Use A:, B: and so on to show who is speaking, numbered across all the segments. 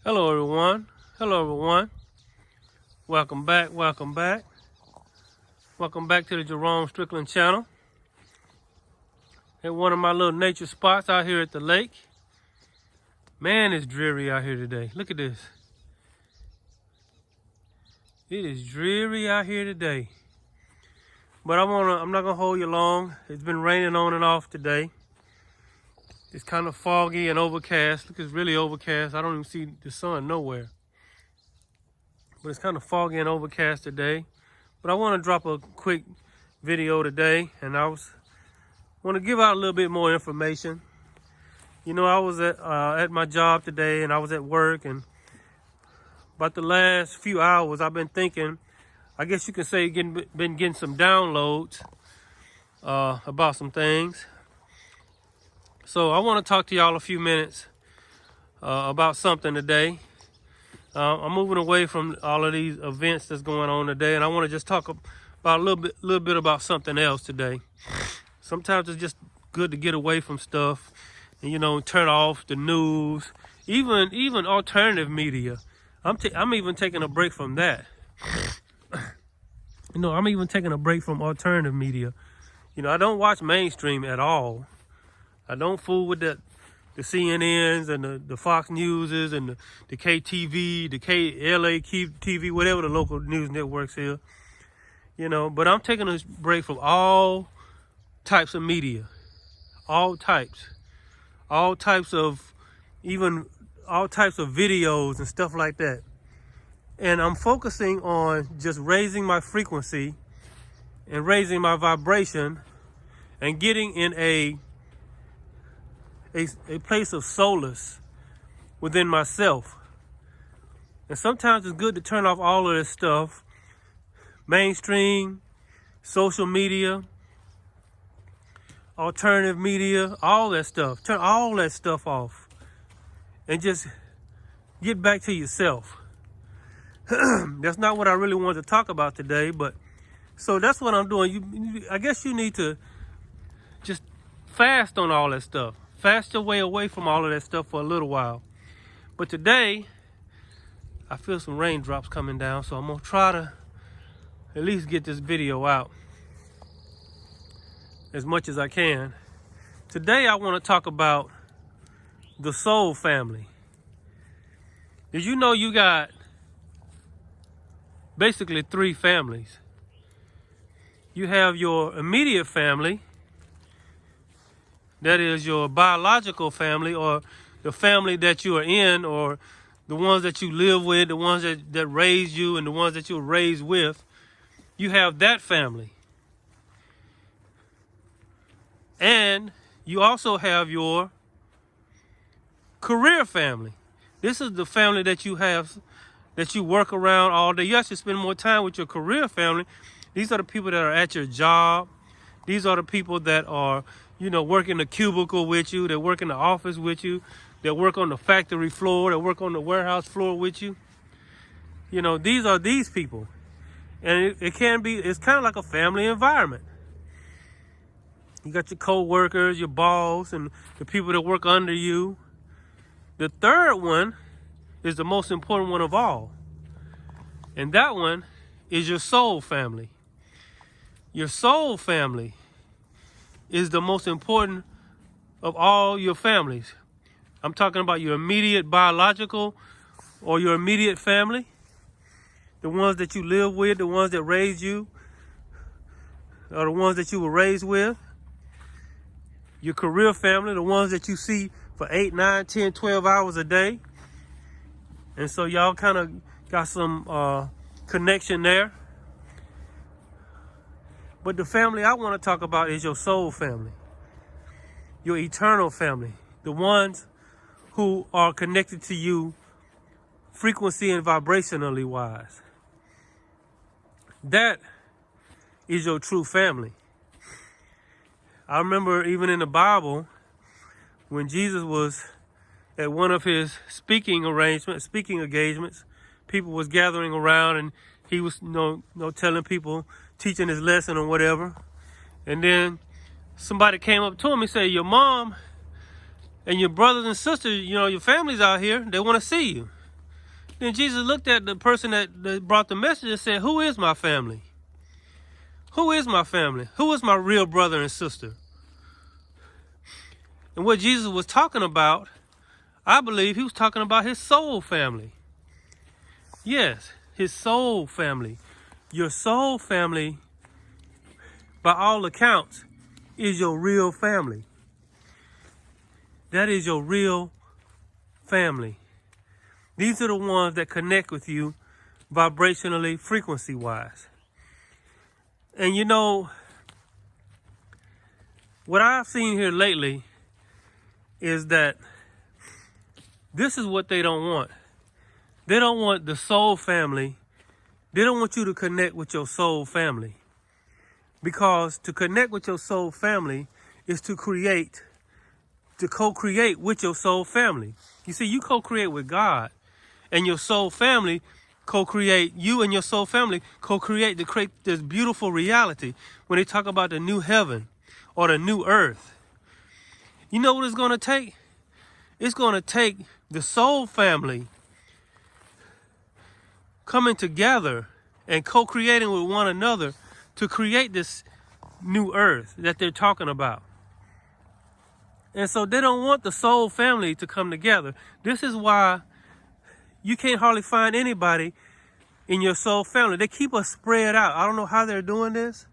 A: Hello everyone. Hello everyone. Welcome back. Welcome back. Welcome back to the Jerome Strickland channel. At one of my little nature spots out here at the lake. Man, it's dreary out here today. Look at this. It is dreary out here today. But I'm not gonna hold you long. It's been raining on and off today. It's kind of foggy and overcast. Look, it's really overcast. I don't even see the sun nowhere. But it's kind of foggy and overcast today. But I want to drop a quick video today, and I want to give out a little bit more information. You know, I was at my job today, and I was at work, and about the last few hours, I've been thinking. I guess you can say been getting some downloads about some things. So I want to talk to y'all a few minutes about something today. I'm moving away from all of these events that's going on today, and I want to just talk about a little bit about something else today. Sometimes it's just good to get away from stuff, and turn off the news, even alternative media. I'm even taking a break from that. I'm even taking a break from alternative media. I don't watch mainstream at all. I don't fool with the CNNs and the Fox Newses and the KTV, the KLA TV, whatever the local news networks here. But I'm taking a break from all types of media, all types of videos and stuff like that. And I'm focusing on just raising my frequency and raising my vibration and getting in a place of solace within myself. And sometimes it's good to turn off all of this stuff, mainstream, social media, alternative media, all that stuff. Turn all that stuff off and just get back to yourself. That's not what I really wanted to talk about today, but so that's what I'm doing. I guess you need to just fast on all that stuff. Fast your way away from all of that stuff for a little while. But today, I feel some raindrops coming down, so I'm going to try to at least get this video out as much as I can. Today, I want to talk about the soul family. Did you know you got basically 3 families? You have your immediate family. That is your biological family, or the family that you are in, or the ones that you live with, the ones that raised you, and the ones that you were raised with. You have that family. And you also have your career family. This is the family that you have, that you work around all day. You actually spend more time with your career family. These are the people that are at your job. These are the people that are work in the cubicle with you, that work in the office with you, that work on the factory floor, that work on the warehouse floor with you. These are these people. And it's kind of like a family environment. You got your co-workers, your boss, and the people that work under you. The third one is the most important one of all. And that one is your soul family. Your soul family is the most important of all your families. I'm talking about your immediate biological or your immediate family, the ones that you live with, the ones that raised you, or the ones that you were raised with. Your career family, the ones that you see for 8, 9, 10, 12 hours a day. And so y'all kind of got some connection there. But the family I want to talk about is your soul family, your eternal family, the ones who are connected to you frequency and vibrationally wise. That is your true family. I remember even in the Bible, when Jesus was at one of his speaking engagements, people was gathering around, and he was telling people, teaching his lesson or whatever. And then somebody came up to him and said, your mom and your brothers and sisters, your family's out here, they want to see you. Then Jesus looked at the person that brought the message and said, who is my family? Who is my family? Who is my real brother and sister? And what Jesus was talking about, I believe he was talking about his soul family. Yes, his soul family. Your soul family, by all accounts, is your real family. That is your real family. These are the ones that connect with you vibrationally, frequency-wise. And you know, what I've seen here lately is that this is what they don't want. They don't want the soul family. They don't want you to connect with your soul family. Because to connect with your soul family is to co-create with your soul family. You see, you co-create with God, and your soul family co-create, you and your soul family co-create to create this beautiful reality when they talk about the new heaven or the new earth. You know what it's going to take? It's going to take the soul family coming together and co-creating with one another to create this new earth that they're talking about. And so they don't want the soul family to come together. This is why you can't hardly find anybody in your soul family. They keep us spread out. I don't know how they're doing this.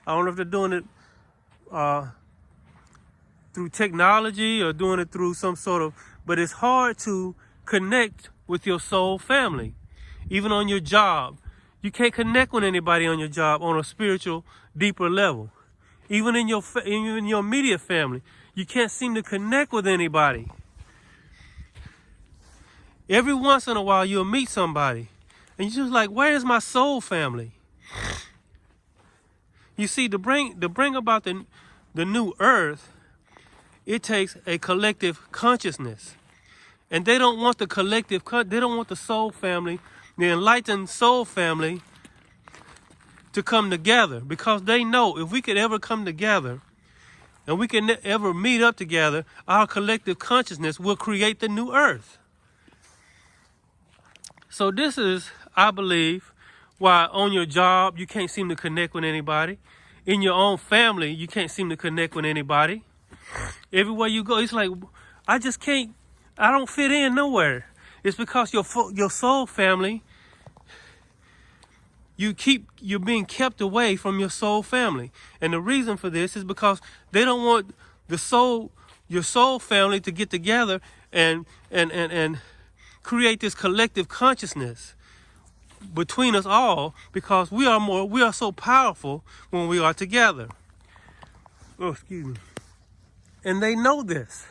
A: I don't know if they're doing it through technology or doing it through some sort of, but it's hard to connect with your soul family. Even on your job, you can't connect with anybody on your job on a spiritual, deeper level. Even in your immediate family, you can't seem to connect with anybody. Every once in a while, you'll meet somebody, and you're just like, where's my soul family? You see, to bring about the new earth, it takes a collective consciousness. And they don't want the collective, they don't want the soul family, the enlightened soul family, to come together, because they know if we could ever come together and we can ever meet up together, our collective consciousness will create the new earth. So this is, I believe, why on your job you can't seem to connect with anybody. In your own family, you can't seem to connect with anybody. Everywhere you go, it's like, I don't fit in nowhere. It's because your soul family, you're being kept away from your soul family. And the reason for this is because they don't want your soul family to get together and create this collective consciousness between us all, because we are so powerful when we are together. Oh, excuse me. And they know this.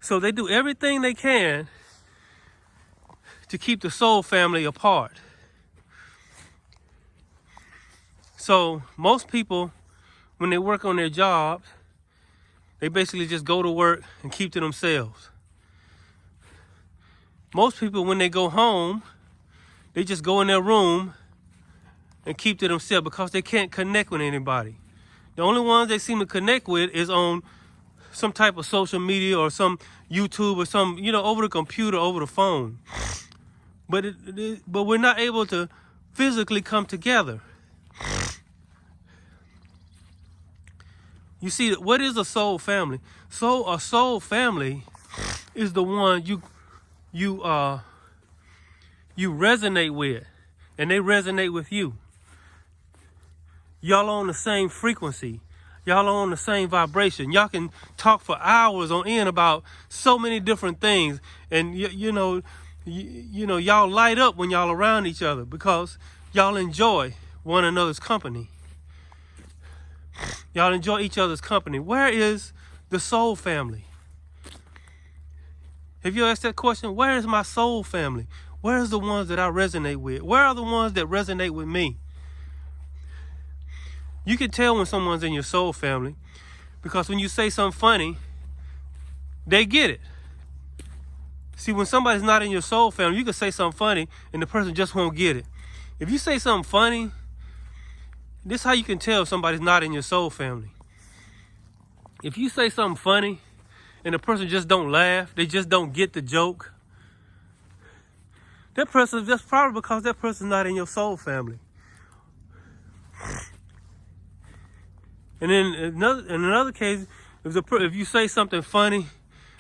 A: So they do everything they can to keep the soul family apart. So most people, when they work on their jobs, they basically just go to work and keep to themselves. Most people, when they go home, they just go in their room and keep to themselves because they can't connect with anybody. The only ones they seem to connect with is on some type of social media or some YouTube or some, over the computer, over the phone. But we're not able to physically come together. You see, what is a soul family? So a soul family is the one you resonate with, and they resonate with you. Y'all on the same frequency. Y'all are on the same vibration. Y'all can talk for hours on end about so many different things, and y'all light up when y'all around each other because y'all enjoy one another's company. Y'all enjoy each other's company. Where is the soul family? Have you asked that question? Where is my soul family? Where's the ones that I resonate with? Where are the ones that resonate with me? You can tell when someone's in your soul family because when you say something funny, they get it. See, when somebody's not in your soul family, you can say something funny and the person just won't get it. If you say something funny, this is how you can tell if somebody's not in your soul family. If you say something funny and the person just don't laugh, they just don't get the joke, That's probably because that person's not in your soul family. And then in another case, if you say something funny,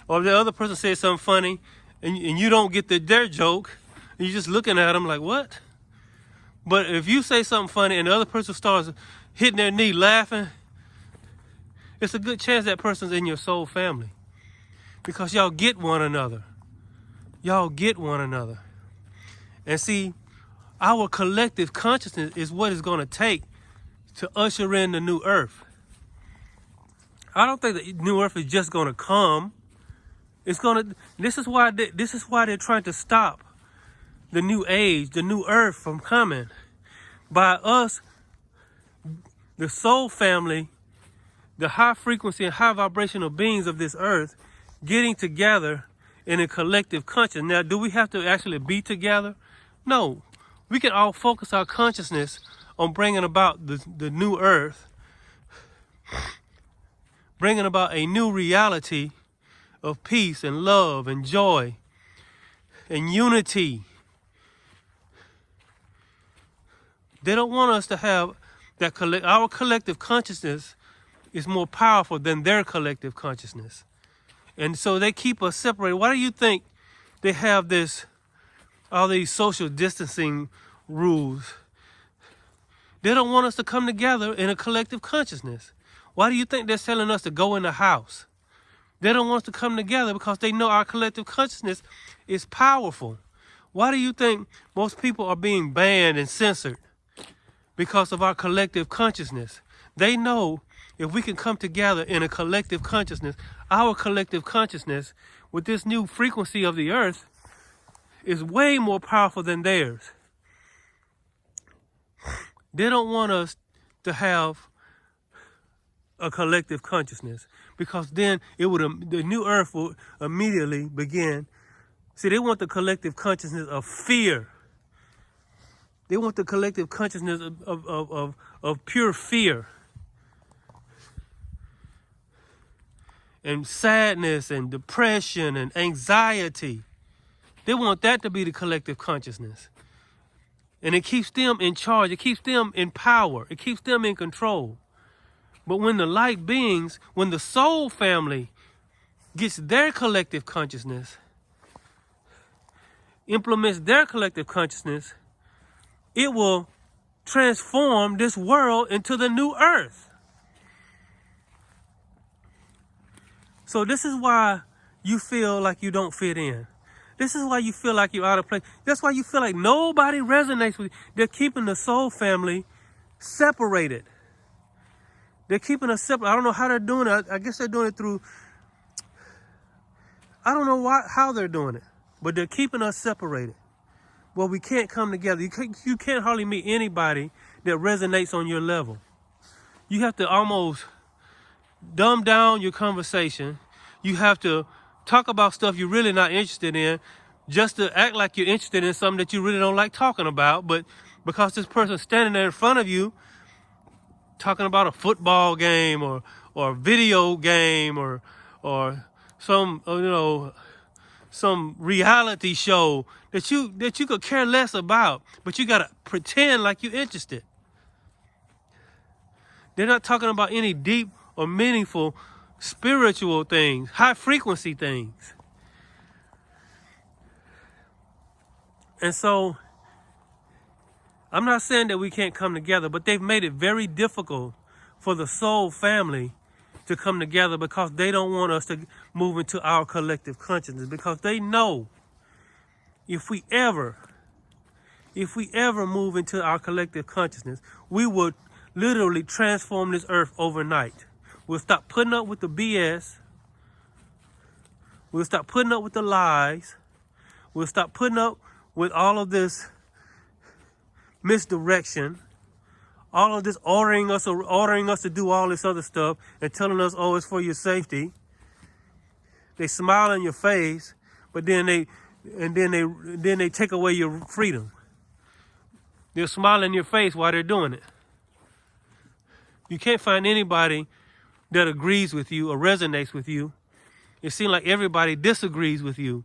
A: or if the other person says something funny, and you don't get their joke, and you're just looking at them like, what? But if you say something funny and the other person starts hitting their knee laughing, it's a good chance that person's in your soul family. Because y'all get one another. Y'all get one another. And see, our collective consciousness is what it's going to take to usher in the new earth. I don't think the new earth is just going to come. This is why they're trying to stop the new age, the new earth from coming. By us, the soul family, the high frequency and high vibrational beings of this earth, getting together in a collective consciousness. Now, do we have to actually be together? No. We can all focus our consciousness on bringing about the new earth, bringing about a new reality of peace and love and joy and unity. They don't want us to have that our collective consciousness is more powerful than their collective consciousness. And so they keep us separated. Why do you think they have all these social distancing rules? They don't want us to come together in a collective consciousness. Why do you think they're telling us to go in the house? They don't want us to come together because they know our collective consciousness is powerful. Why do you think most people are being banned and censored? Because of our collective consciousness. They know if we can come together in a collective consciousness, our collective consciousness with this new frequency of the earth is way more powerful than theirs. They don't want us to have a collective consciousness because then the new earth will immediately begin. See, they want the collective consciousness of fear. They want the collective consciousness of pure fear and sadness and depression and anxiety. They want that to be the collective consciousness. And it keeps them in charge. It keeps them in power. It keeps them in control. But when the light beings, when the soul family gets their collective consciousness, implements their collective consciousness, it will transform this world into the new earth. So this is why you feel like you don't fit in. This is why you feel like you're out of place. That's why you feel like nobody resonates with you. They're keeping the soul family separated. They're keeping us separate. I don't know how they're doing it. I guess they're doing it through, I don't know how they're doing it, but they're keeping us separated. Well, we can't come together. You can't hardly meet anybody that resonates on your level. You have to almost dumb down your conversation. You have to talk about stuff you're really not interested in just to act like you're interested in something that you really don't like talking about. But because this person's standing there in front of you talking about a football game or a video game or some, some reality show that you could care less about, but you gotta pretend like you're interested. They're not talking about any deep or meaningful spiritual things, high frequency things. And so I'm not saying that we can't come together, but they've made it very difficult for the soul family to come together because they don't want us to move into our collective consciousness, because they know if we ever move into our collective consciousness, we would literally transform this earth overnight. We'll stop putting up with the BS. We'll stop putting up with the lies. We'll stop putting up with all of this misdirection, all of this ordering us to do all this other stuff and telling us, oh, it's for your safety. They smile in your face, but then they take away your freedom. They'll smile in your face while they're doing it. You can't find anybody that agrees with you or resonates with you. It seems like everybody disagrees with you.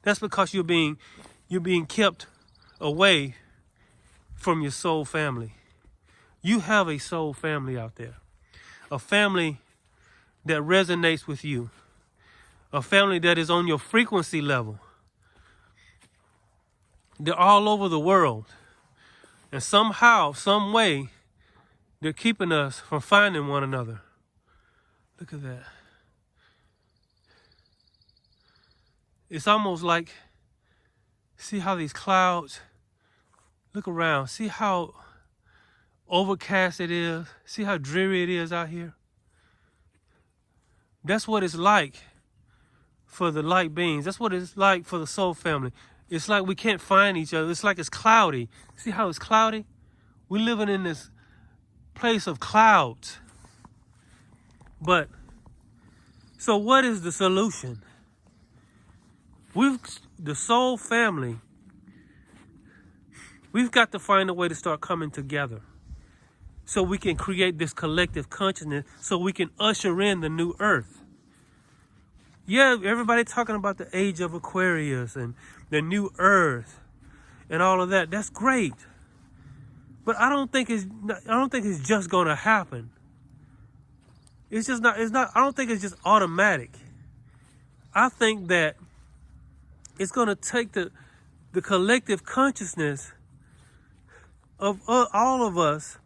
A: That's because you're being You're being kept away from your soul family. You have a soul family out there, a family that resonates with you, a family that is on your frequency level. They're all over the world. And somehow, some way, they're keeping us from finding one another. Look at that. It's almost like, see how these clouds, look around, see how overcast it is, see how dreary it is out here. That's what it's like for the light beings. That's what it's like for the soul family. It's like we can't find each other. It's like it's cloudy. See how it's cloudy? We're living in this place of clouds. But, so what is the solution? The soul family, we've got to find a way to start coming together so we can create this collective consciousness, so we can usher in the new earth. Yeah, everybody talking about the age of Aquarius and the new earth and all of that. That's great. But I don't think it's just going to happen. It's not I don't think it's just automatic. I think that it's going to take the collective consciousness of all of us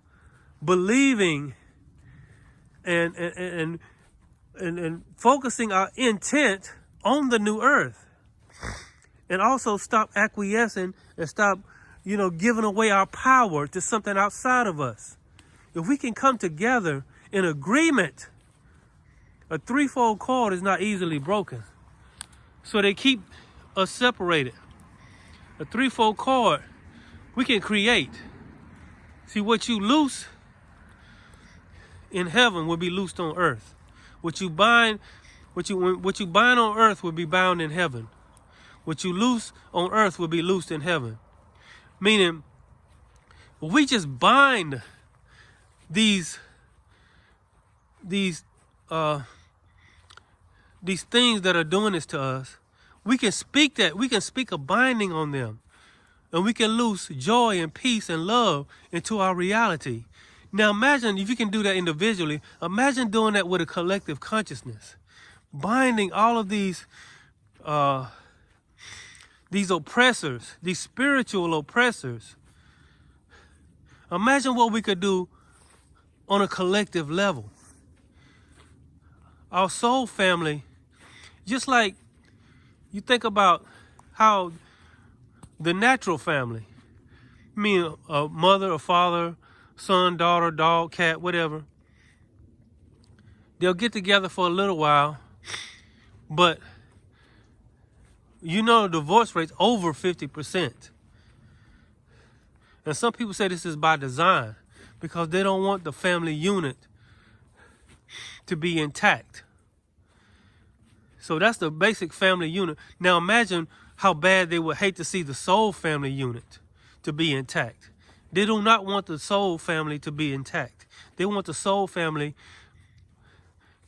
A: believing and focusing our intent on the new earth, and also stop acquiescing and stop, giving away our power to something outside of us. If we can come together in agreement, a threefold cord is not easily broken. So they keep us separated. A threefold cord, we can create. See, what you loose in heaven will be loosed on earth. What you bind on earth will be bound in heaven. What you loose on earth will be loosed in heaven. Meaning, we just bind these things that are doing this to us. We can speak that. We can speak a binding on them. And we can loose joy and peace and love into our reality. Now imagine if you can do that individually. Imagine doing that with a collective consciousness. Binding all of these oppressors, these spiritual oppressors. Imagine what we could do on a collective level. Our soul family, just like you think about how the natural family, a mother, a father, son, daughter, dog, cat, whatever, they'll get together for a little while, but the divorce rate's over 50%. And some people say this is by design because they don't want the family unit to be intact. So that's the basic family unit. Now imagine how bad they would hate to see the soul family unit to be intact. They do not want the soul family to be intact. They want the soul family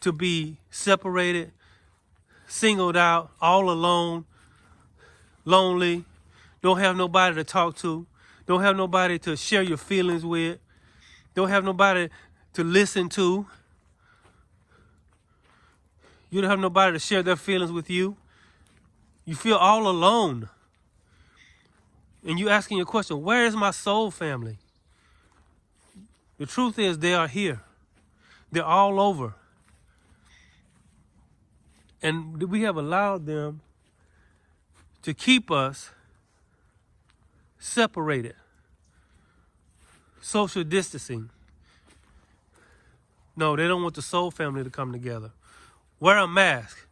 A: to be separated, singled out, all alone, lonely, don't have nobody to talk to, don't have nobody to share your feelings with, don't have nobody to listen to. You don't have nobody to share their feelings with you. You feel all alone. And you asking your question, where is my soul family? The truth is they are here. They're all over. And we have allowed them to keep us separated. Social distancing. No, they don't want the soul family to come together. Wear a mask.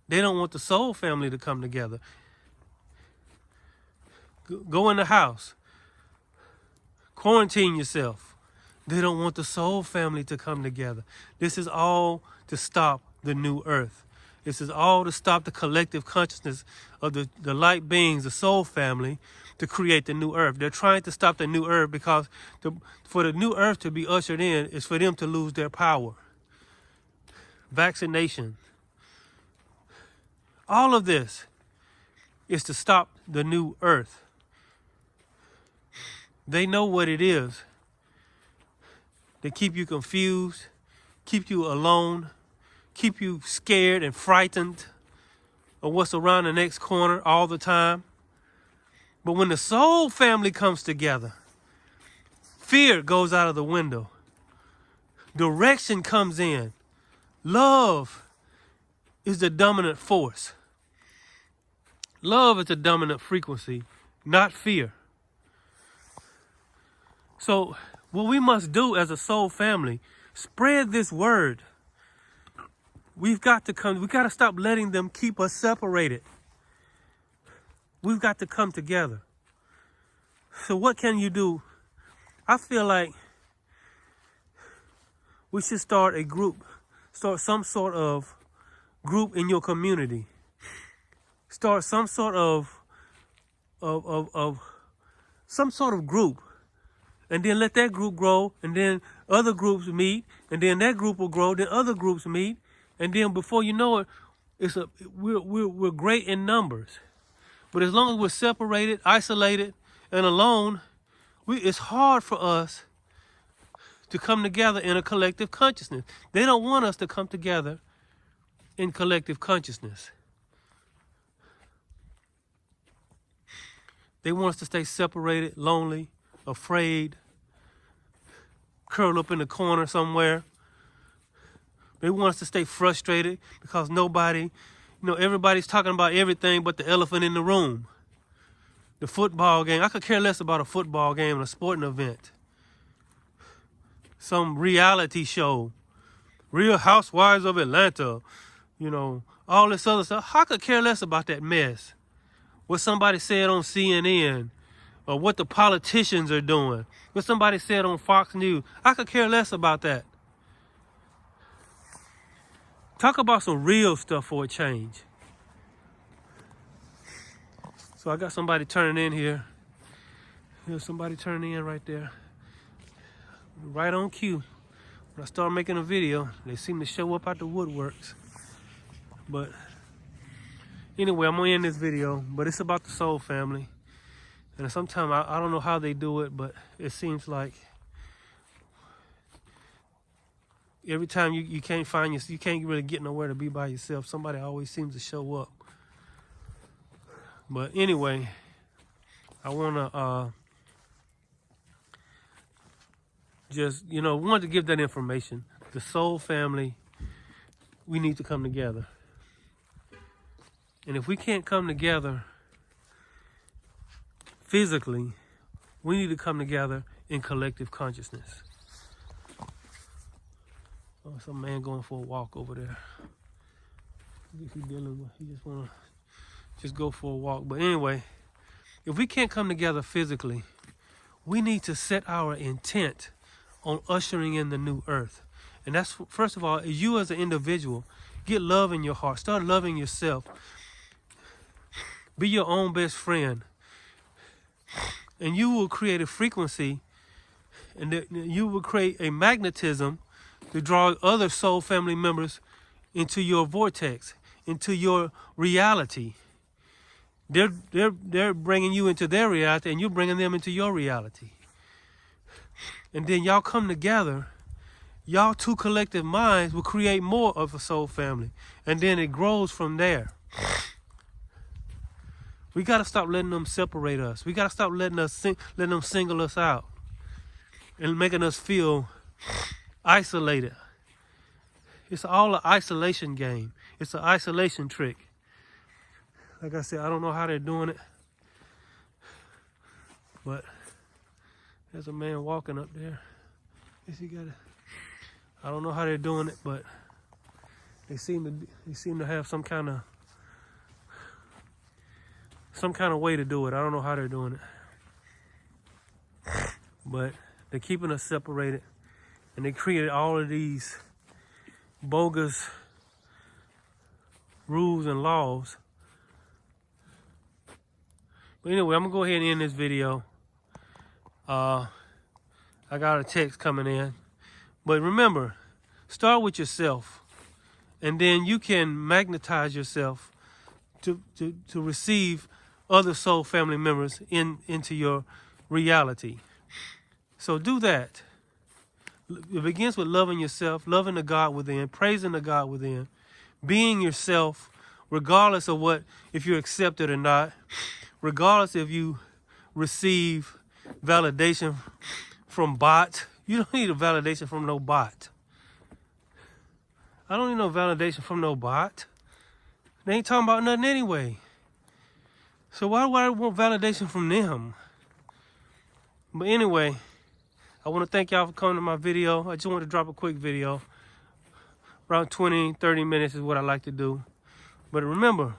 A: They don't want the soul family to come together. Go in the house. Quarantine yourself. They don't want the soul family to come together. This is all to stop the new earth. This is all to stop the collective consciousness of the light beings, the soul family, to create the new earth. They're trying to stop the new earth because for the new earth to be ushered in is for them to lose their power. Vaccination. All of this is to stop the new earth. They know what it is. They keep you confused, keep you alone, keep you scared and frightened of what's around the next corner all the time. But when the soul family comes together, fear goes out of the window. Direction comes in. Love is the dominant force. Love is the dominant frequency, not fear. So what we must do as a soul family, spread this word. We got to stop letting them keep us separated. We've got to come together. So what can you do? I feel like we should start a group, start some sort of group in your community. Start some sort of group, and then let that group grow, and then other groups meet, and then that group will grow, then other groups meet, and then before you know it, we're great in numbers. But as long as we're separated, isolated, and alone, it's hard for us to come together in a collective consciousness. They don't want us to come together in collective consciousness. They want us to stay separated, lonely, afraid, curled up in the corner somewhere. They want us to stay frustrated because everybody's talking about everything but the elephant in the room. The football game. I could care less about a football game and a sporting event. Some reality show. Real Housewives of Atlanta. All this other stuff. I could care less about that mess. What somebody said on CNN, or what the politicians are doing, what somebody said on Fox News. I could care less about that. Talk about some real stuff for a change. So I got somebody turning in here. There's somebody turning in right there. Right on cue. When I start making a video, they seem to show up out the woodworks. But anyway, I'm gonna end this video, but it's about the soul family. And sometimes I don't know how they do it, but it seems like every time you can't find you can't really get nowhere to be by yourself. Somebody always seems to show up. But anyway, I wanna wanted to give that information. The soul family, we need to come together. And if we can't come together physically, we need to come together in collective consciousness. Oh, some man going for a walk over there. I guess he just wanna go for a walk. But anyway, if we can't come together physically, we need to set our intent on ushering in the new earth. And that's, first of all, you as an individual, get love in your heart. Start loving yourself. Be your own best friend. And you will create a frequency, and you will create a magnetism to draw other soul family members into your vortex, into your reality. They're bringing you into their reality, and you're bringing them into your reality. And then y'all come together. Y'all two collective minds will create more of a soul family, and then it grows from there. We got to stop letting them separate us. We got to stop letting them single us out and making us feel isolated. It's all an isolation game. It's an isolation trick. Like I said, I don't know how they're doing it, but there's a man walking up there. I don't know how they're doing it, but they seem to have some kind of way to do it. I don't know how they're doing it, but they're keeping us separated, and they created all of these bogus rules and laws. But anyway, I'm gonna go ahead and end this video. I got a text coming in, but remember, start with yourself, and then you can magnetize yourself to receive other soul family members into your reality. So do that. It begins with loving yourself, loving the God within, praising the God within, being yourself, regardless of what, if you're accepted or not, regardless if you receive validation from bots. You don't need a validation from no bot. I don't need no validation from no bot. They ain't talking about nothing anyway. So why do I want validation from them? But anyway, I want to thank y'all for coming to my video. I just want to drop a quick video. Around 20, 30 minutes is what I like to do. But remember,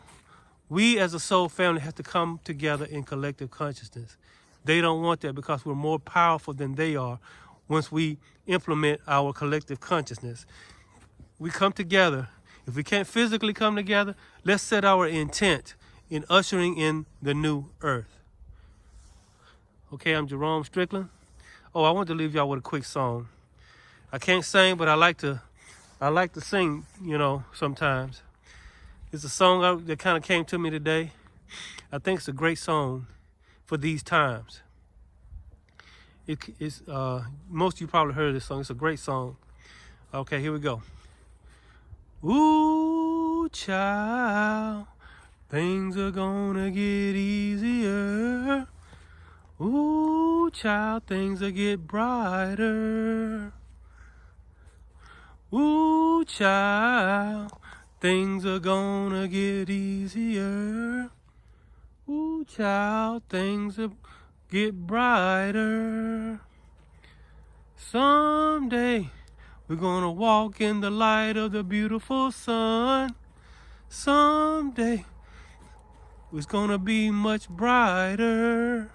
A: we as a soul family have to come together in collective consciousness. They don't want that because we're more powerful than they are once we implement our collective consciousness. We come together. If we can't physically come together, let's set our intent in ushering in the new earth. Okay, I'm Jerome Strickland. Oh, I want to leave y'all with a quick song. I can't sing, but I like to sing, sometimes. It's a song that kind of came to me today. I think it's a great song for these times. It's most of you probably heard this song. It's a great song. Okay, here we go. Ooh, child, things are gonna get easier. Ooh, child, things will get brighter. Ooh, child, things are gonna get easier. Ooh, child, things will get brighter. Someday, we're gonna walk in the light of the beautiful sun. Someday, it's gonna be much brighter.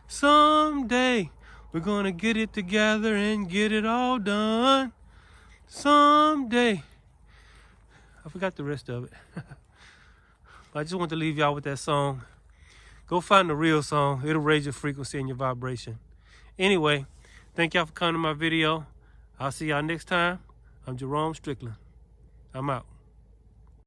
A: Someday, we're gonna get it together and get it all done. Someday. I forgot the rest of it. I just want to leave y'all with that song. Go find the real song. It'll raise your frequency and your vibration. Anyway, thank y'all for coming to my video. I'll see y'all next time. I'm Jerome Strickland. I'm out.